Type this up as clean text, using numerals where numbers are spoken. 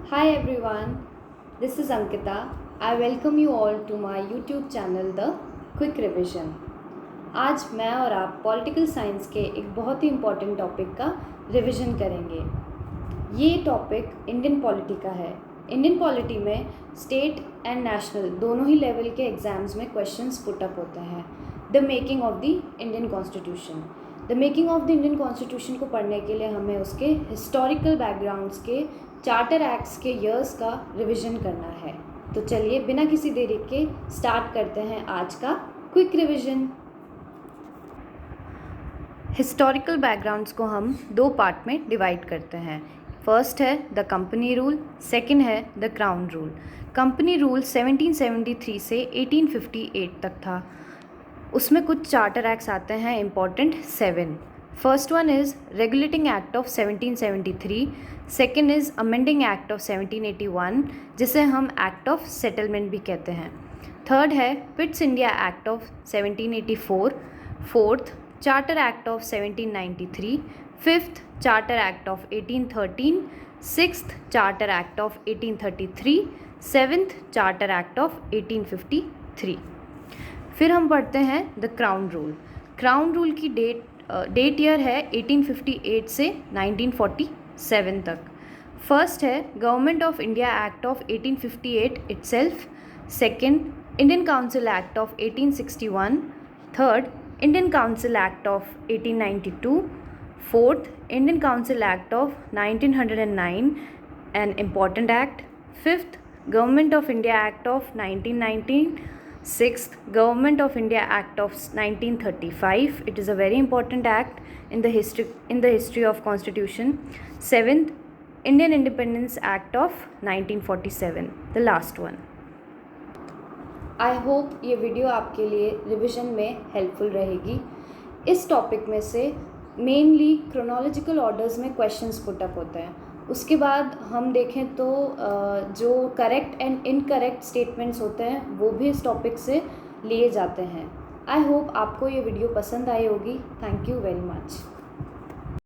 Hi everyone, this is Ankita. I welcome you all to my YouTube channel The Quick Revision. आज मैं और आप political science के एक बहुत ही इम्पॉर्टेंट टॉपिक का रिवीजन करेंगे। ये टॉपिक इंडियन पॉलिटी का है। इंडियन पॉलिटी में स्टेट एंड नेशनल दोनों ही लेवल के एग्जाम्स में क्वेश्चंस पुट अप होते हैं। The making of the Indian constitution. The making of the Indian constitution को पढ़ने के लिए हमें उसके हिस्टोरिकल बैकग्राउंड्स के चार्टर एक्ट्स के ईयर्स का रिवीजन करना है। तो चलिए बिना किसी देरी के स्टार्ट करते हैं आज का क्विक रिवीजन। हिस्टोरिकल बैकग्राउंड्स को हम दो पार्ट में डिवाइड करते हैं। फर्स्ट है द कंपनी रूल, सेकंड है the crown rule. Company rule 1773 से 1858 तक था। उसमें कुछ चार्टर एक्ट्स आते हैं important 7। First one is regulating act of 1773, second is amending act of 1781 जिसे हम एक्ट ऑफ सेटलमेंट भी कहते हैं। थर्ड है Pitt's India act of 1784, fourth charter act of 1793, fifth charter act of 1813, sixth charter act of 1833, seventh charter act of 1853। फिर हम पढ़ते हैं the crown rule. Crown rule की डेट ईयर है 1858 से 1947 तक। फर्स्ट है government of India act of 1858 itself, second Indian council act of 1861, third Indian council act of 1892, fourth Indian council act of 1909 an important act, fifth government of India act of 1919, sixth government of India act of 1935, it is a very important act in the history of constitution. Seventh Indian independence act of 1947, the last one. I hope ये video आपके लिए revision में helpful रहेगी। इस topic में से mainly chronological orders में questions put up होते हैं। उसके बाद हम देखें तो जो करेक्ट एंड इनकरेक्ट स्टेटमेंट्स होते हैं वो भी इस टॉपिक से लिए जाते हैं। आई होप आपको ये वीडियो पसंद आई होगी। Thank you very much.